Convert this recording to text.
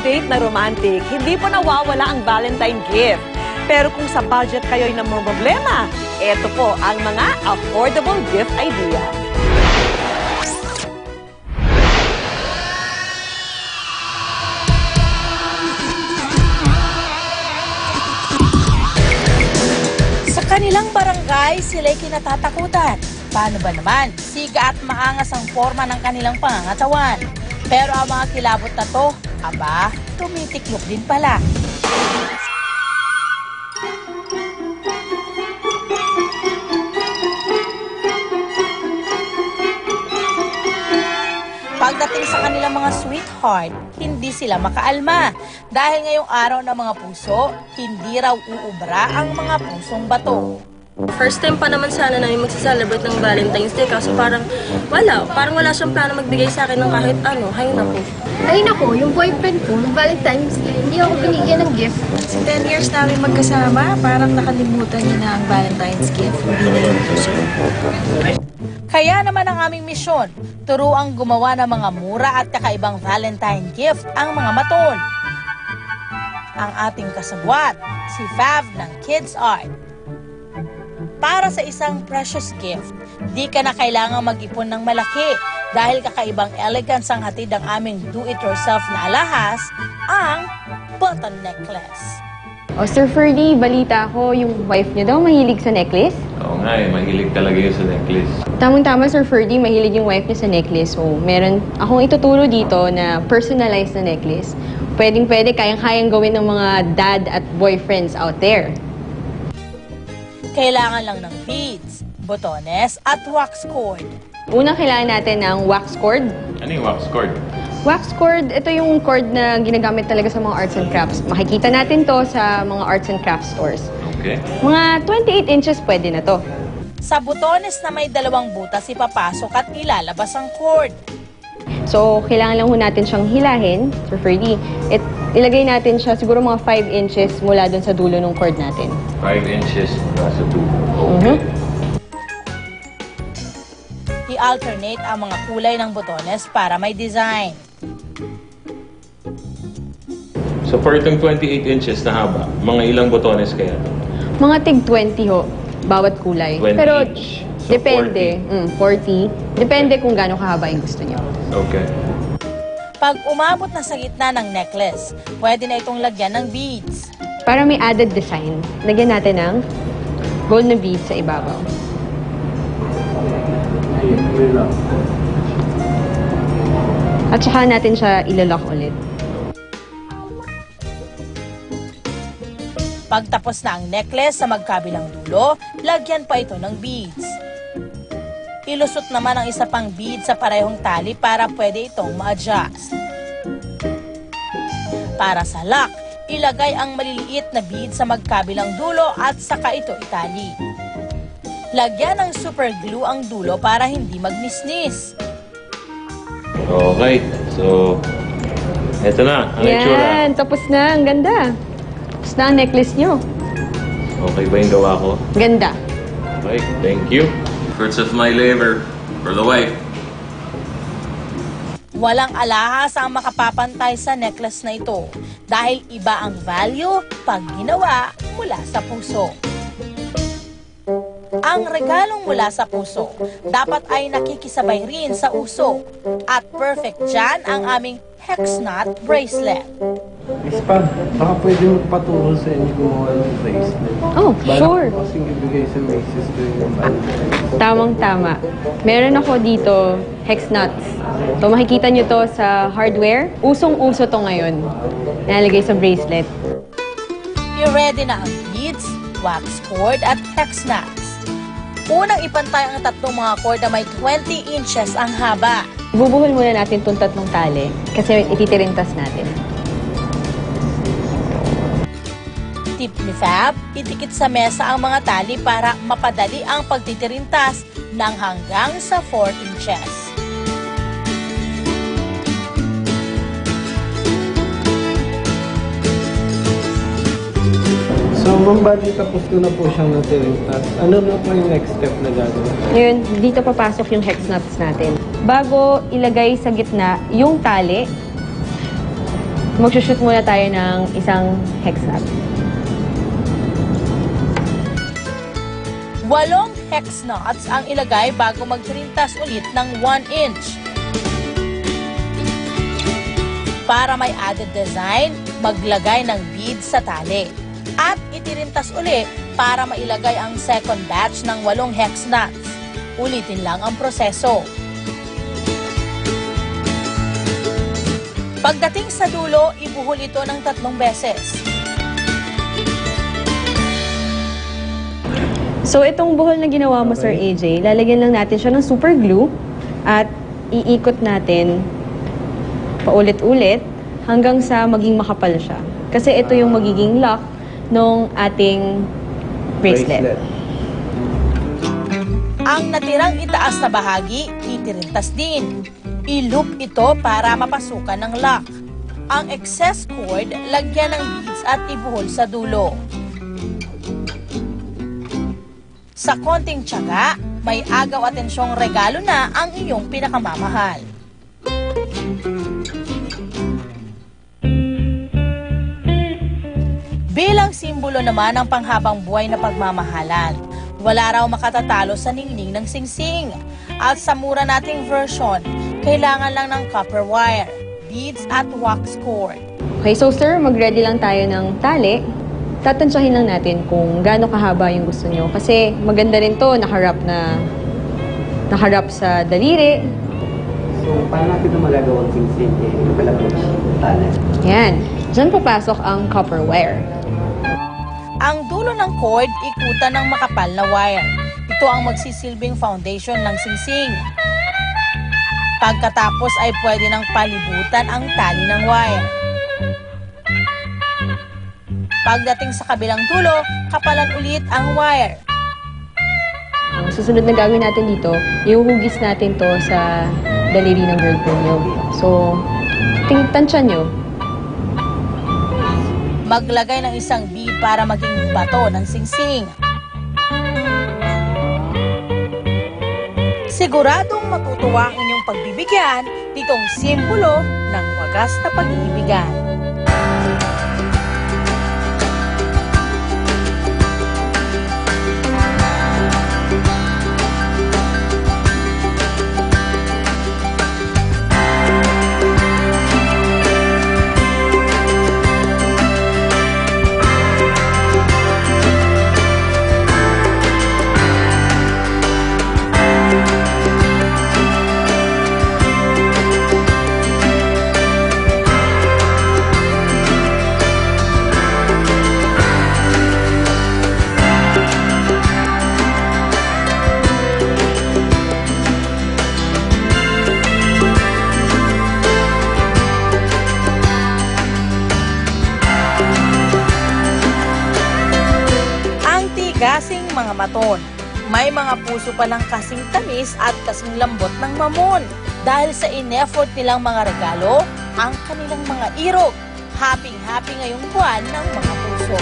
date na romantic, hindi po nawawala ang Valentine gift. Pero kung sa budget kayo'y namumroblema, eto po ang mga affordable gift idea. Sa kanilang barangay, sila'y kinatatakutan. Paano ba naman? Siga at maangas ang forma ng kanilang pangangatawan. Pero ang mga kilabot na to, aba, tumitiklop din pala. Pagdating sa kanilang mga sweetheart, hindi sila makaalma. Dahil ngayong araw ng mga puso, hindi raw uubra ang mga pusong bato. First time pa naman sana namin magsiselebrate ng Valentine's Day kasi parang wala siyang plano magbigay sa akin ng kahit ano. Hay naku. Ay nako, yung boyfriend ko, nung Valentine's Day, hindi ako binigyan ng gift. Sa 10 years namin magkasama, parang nakalimutan niya na ang Valentine's gift. Hindi na yung puso. Kaya naman ang aming misyon, turuang gumawa ng mga mura at kakaibang Valentine gift ang mga maton. Ang ating kasabwat, si Fav ng Kids Art. Para sa isang precious gift, di ka na kailangang mag-ipon ng malaki dahil kakaibang elegance ang hatid ng aming do-it-yourself na alahas, ang button necklace. O Sir Ferdy, balita ko yung wife niyo daw mahilig sa necklace? Oo nga mahilig talaga yun sa necklace. Tamang-tama Sir Ferdy, mahilig yung wife niya sa necklace. So meron akong ituturo dito na personalized na necklace. Pwedeng-pwede, kayang-kayang gawin ng mga dad at boyfriends out there. Kailangan lang ng beads, botones at wax cord. Unang kailangan natin ng wax cord. Ano yung wax cord? Wax cord, ito yung cord na ginagamit talaga sa mga arts and crafts. Makikita natin to sa mga arts and crafts stores. Okay. Mga 28 inches pwede na to. Sa botones na may dalawang butas, ipapasok at ilalabas ang cord. So, kailangan lang ho natin siyang hilahin, Sir Ferdy. Ilagay natin siya siguro mga 5 inches mula dun sa dulo ng cord natin. 5 inches mula sa dulo. Okay. I-alternate ang mga kulay ng botones para may design. So, for itong 28 inches na haba, mga ilang botones kaya? Mga tig 20 ho, bawat kulay. 20 Pero each. So, depende, 40. Depende kung gaano kahaba yung gusto niyo. Okay. Pag umabot na sa gitna ng necklace, pwede na itong lagyan ng beads. Para may added design, lagyan natin ng gold na beads sa ibabaw. At saka natin siya ilalak ulit. Pagtapos na ang necklace sa magkabilang dulo, lagyan pa ito ng beads. Ilusot naman ang isa pang bead sa parehong tali para pwede itong ma-adjust. Para sa lock, ilagay ang maliliit na bead sa magkabilang dulo at saka ito itali. Lagyan ng super glue ang dulo para hindi magnisnis. Okay. So, eto na. Ang itsura. Yan, tapos na. Ang ganda. Tapos na ang necklace nyo. Okay ba yung gawa ko? Ganda. Okay. Thank you. Fruits of my labor for the wife. Walang alahas ang makapapantay sa necklace na ito dahil iba ang value pag ginawa mula sa puso. Ang regalong mula sa puso dapat ay nakikisabay rin sa uso at perfect dyan ang aming hex knot bracelet. Miss Pam, baka pwede magpaturo sa inyo gumawa ng bracelet. Oh, sure. Bala ko kasing ibigay sa Macy's ko yung Valentine's. Tamang-tama. Meron ako dito, hex nuts. So makikita nyo to sa hardware. Usong-uso to ngayon. Nalagay sa bracelet. I-ready na ang beads, wax cord at hex knots. Unang ipantay ang tatlong mga cord na may 20 inches ang haba. Bubuhol muna natin itong tatlong tali kasi ititirintas natin. Tip ni Fab, itikit sa mesa ang mga tali para mapadali ang pagtitirintas ng hanggang sa 4 inches. So, Ma'am Buddy, tapos ko na po siyang natirintas. Ano na po yung next step na gagawin? Ngayon, dito papasok yung hex nuts natin. Bago ilagay sa gitna yung tali, Magsushoot muna tayo ng isang hex knot. 8 hex knots ang ilagay bago magtrintas ulit ng 1 inch. Para may added design, maglagay ng beads sa tali. At itirintas uli para mailagay ang second batch ng 8 hex knots. Ulitin lang ang proseso. Pagdating sa dulo, ibuhol ito ng 3 beses. So itong buhol na ginawa mo, Sir AJ, lalagyan lang natin siya ng super glue at iikot natin paulit-ulit hanggang sa maging makapal siya. Kasi ito yung magiging lock ng ating bracelet. Ang natirang itaas na bahagi, itirintas din. I-loop ito para mapasukan ng lock. Ang excess cord, lagyan ng beads at ibuhol sa dulo. Sa konting tiyaga, may agaw atensyong regalo na ang iyong pinakamamahal. Bilang simbolo naman ng panghabang buhay na pagmamahalan, wala raw makatatalo sa ningning ng singsing. At sa mura nating version, kailangan lang ng copper wire, beads at wax cord. Okay, so sir, mag-ready lang tayo ng tali. Tatansyahin lang natin kung gaano kahaba yung gusto nyo. Kasi maganda rin to, nakarap sa daliri. So, paano natin ito magagawang singsing? Nakalagay yung tali. Yan. Diyan papasok ang copper wire. Ang dulo ng cord, ikutan ng makapal na wire. Ito ang magsisilbing foundation ng singsing. Pagkatapos ay pwede nang palibutan ang tali ng wire. Pagdating sa kabilang dulo, kapalan ulit ang wire. Ang susunod na gagawin natin dito, ihuhugis natin to sa daliri ng girlfriend nyo. So, tansyan nyo. Maglagay ng isang bead para maging bato ng singsing. Siguradong matutuwa ang inyong pagbibigyan nitong simbolo ng wagas na pag-iibigan. Gasing mga maton. May mga puso palang kasing tamis at kasing lambot ng mamon. Dahil sa in-effort nilang mga regalo, ang kanilang mga irog. Happy-happy ngayong buwan ng mga puso.